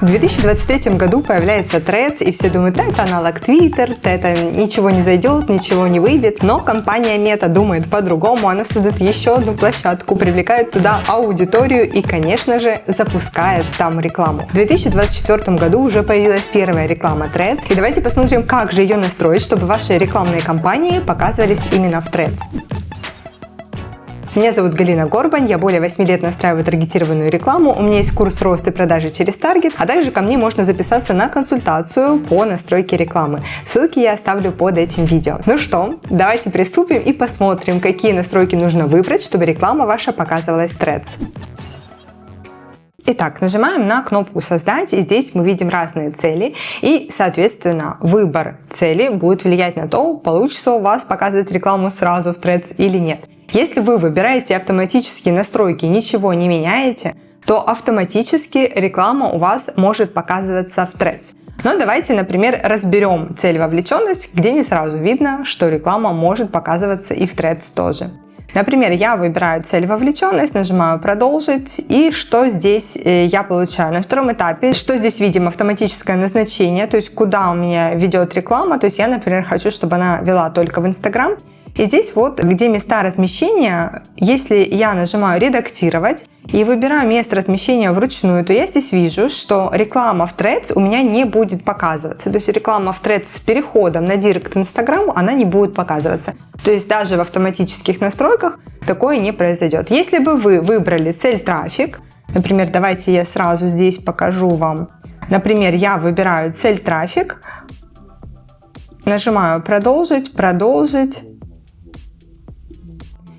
В 2023 году появляется Threads, и все думают, это аналог Twitter, это ничего не зайдет, ничего не выйдет. Но компания Meta думает по-другому, она создает еще одну площадку, привлекает туда аудиторию и, конечно же, запускает там рекламу. В 2024 году уже появилась первая реклама Threads, и давайте посмотрим, как же ее настроить, чтобы ваши рекламные кампании показывались именно в Threads. Меня зовут Галина Горбань, я более 8 лет настраиваю таргетированную рекламу, у меня есть курс рост и продажи через таргет, а также ко мне можно записаться на консультацию по настройке рекламы. Ссылки я оставлю под этим видео. Ну что, давайте приступим и посмотрим, какие настройки нужно выбрать, чтобы реклама ваша показывалась в Threads. Итак, нажимаем на кнопку «Создать», и здесь мы видим разные цели, и, соответственно, выбор цели будет влиять на то, получится у вас показывать рекламу сразу в Threads или нет. Если вы выбираете автоматические настройки и ничего не меняете, то автоматически реклама у вас может показываться в Threads. Но давайте, например, разберем цель вовлеченность, где не сразу видно, что реклама может показываться и в Threads тоже. Например, я выбираю цель вовлеченность, нажимаю «Продолжить», и что здесь я получаю? На втором этапе, что здесь видим? Автоматическое назначение, то есть куда у меня ведет реклама, то есть я, например, хочу, чтобы она вела только в Instagram. И здесь вот, где места размещения, если я нажимаю «Редактировать» и выбираю место размещения вручную, то я здесь вижу, что реклама в Threads у меня не будет показываться. То есть реклама в Threads с переходом на Директ Instagram, она не будет показываться. То есть даже в автоматических настройках такое не произойдет. Если бы вы выбрали цель трафик, например, давайте я сразу здесь покажу вам. Например, я выбираю цель трафик, нажимаю «Продолжить», «Продолжить».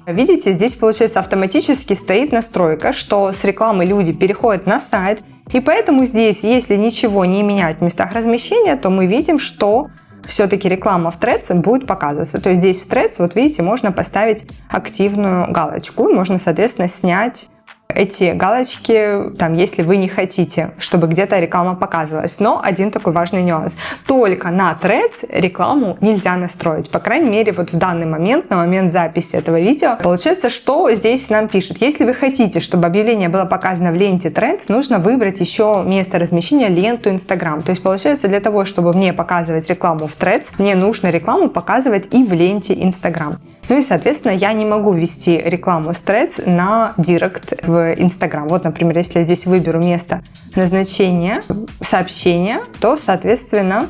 Видите, здесь, получается, автоматически стоит настройка, что с рекламы люди переходят на сайт, и поэтому здесь, если ничего не менять в местах размещения, то мы видим, что все-таки реклама в Threads будет показываться. То есть здесь в Threads, вот видите, можно поставить активную галочку, и можно, соответственно, снять эти галочки, там, если вы не хотите, чтобы где-то реклама показывалась. Но один такой важный нюанс. Только на Threads рекламу нельзя настроить. По крайней мере, вот в данный момент, на момент записи этого видео, получается, что здесь нам пишут. Если вы хотите, чтобы объявление было показано в ленте Threads, нужно выбрать еще место размещения ленту Instagram. То есть, получается, для того, чтобы мне показывать рекламу в Threads, мне нужно рекламу показывать и в ленте Instagram. Ну и, соответственно, я не могу ввести рекламу с Threads на Директ в Instagram. Вот, например, если я здесь выберу место назначения сообщения, то, соответственно,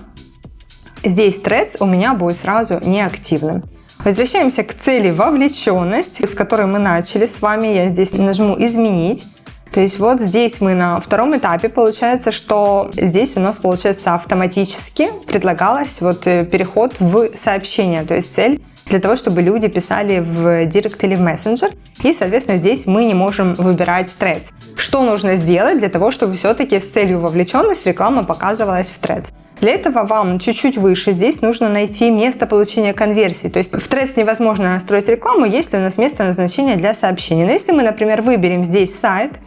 здесь Threads у меня будет сразу неактивным. Возвращаемся к цели вовлеченность, с которой мы начали с вами. Я здесь нажму «Изменить». То есть вот здесь мы на втором этапе, получается, что здесь у нас, получается, автоматически предлагалось вот переход в сообщение. То есть цель для того, чтобы люди писали в Директ или в мессенджер. И, соответственно, здесь мы не можем выбирать Threads. Что нужно сделать для того, чтобы все-таки с целью вовлеченность реклама показывалась в Threads? Для этого вам чуть-чуть выше здесь нужно найти место получения конверсии. То есть в Threads невозможно настроить рекламу, если у нас место назначения для сообщений. Но если мы, например, выберем здесь сайт,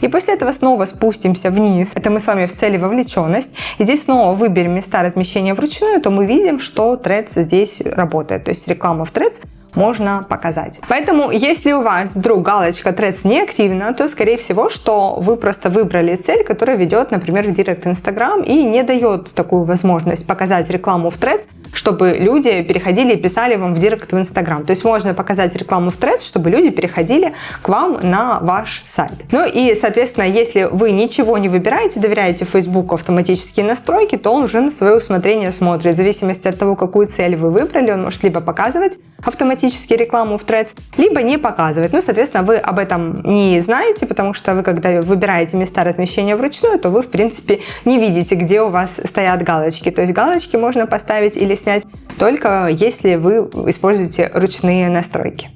и после этого снова спустимся вниз, это мы с вами в цели вовлеченность, и здесь снова выберем места размещения вручную, то мы видим, что Threads здесь работает. То есть рекламу в Threads можно показать. Поэтому, если у вас вдруг галочка Threads не активна, то, скорее всего, что вы просто выбрали цель, которая ведет, например, в Директ Instagram и не дает такую возможность показать рекламу в Threads, чтобы люди переходили и писали вам в Директ в Instagram. То есть можно показать рекламу в Threads, чтобы люди переходили к вам на ваш сайт. Ну и, соответственно, если вы ничего не выбираете, доверяете Facebook автоматические настройки, то он уже на свое усмотрение смотрит. В зависимости от того, какую цель вы выбрали, он может либо показывать автоматически рекламу в Threads, либо не показывать. Ну, соответственно, вы об этом не знаете, потому что вы, когда выбираете места размещения вручную, то вы, в принципе, не видите, где у вас стоят галочки. То есть галочки можно поставить или снять только если вы используете ручные настройки.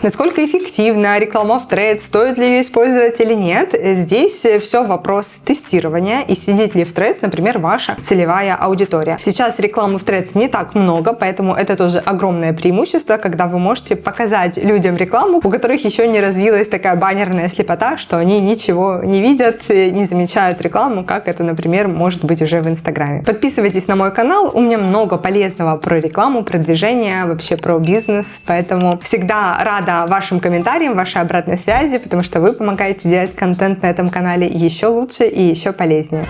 Насколько эффективна реклама в Threads, стоит ли ее использовать или нет, здесь все вопрос тестирования и сидит ли в Threads, например, ваша целевая аудитория. Сейчас рекламы в Threads не так много, поэтому это тоже огромное преимущество, когда вы можете показать людям рекламу, у которых еще не развилась такая баннерная слепота, что они ничего не видят, не замечают рекламу, как это, например, может быть уже в Инстаграме. Подписывайтесь на мой канал, у меня много полезного про рекламу, продвижение, вообще про бизнес, поэтому всегда рада рада вашим комментариям, вашей обратной связи, потому что вы помогаете делать контент на этом канале еще лучше и еще полезнее.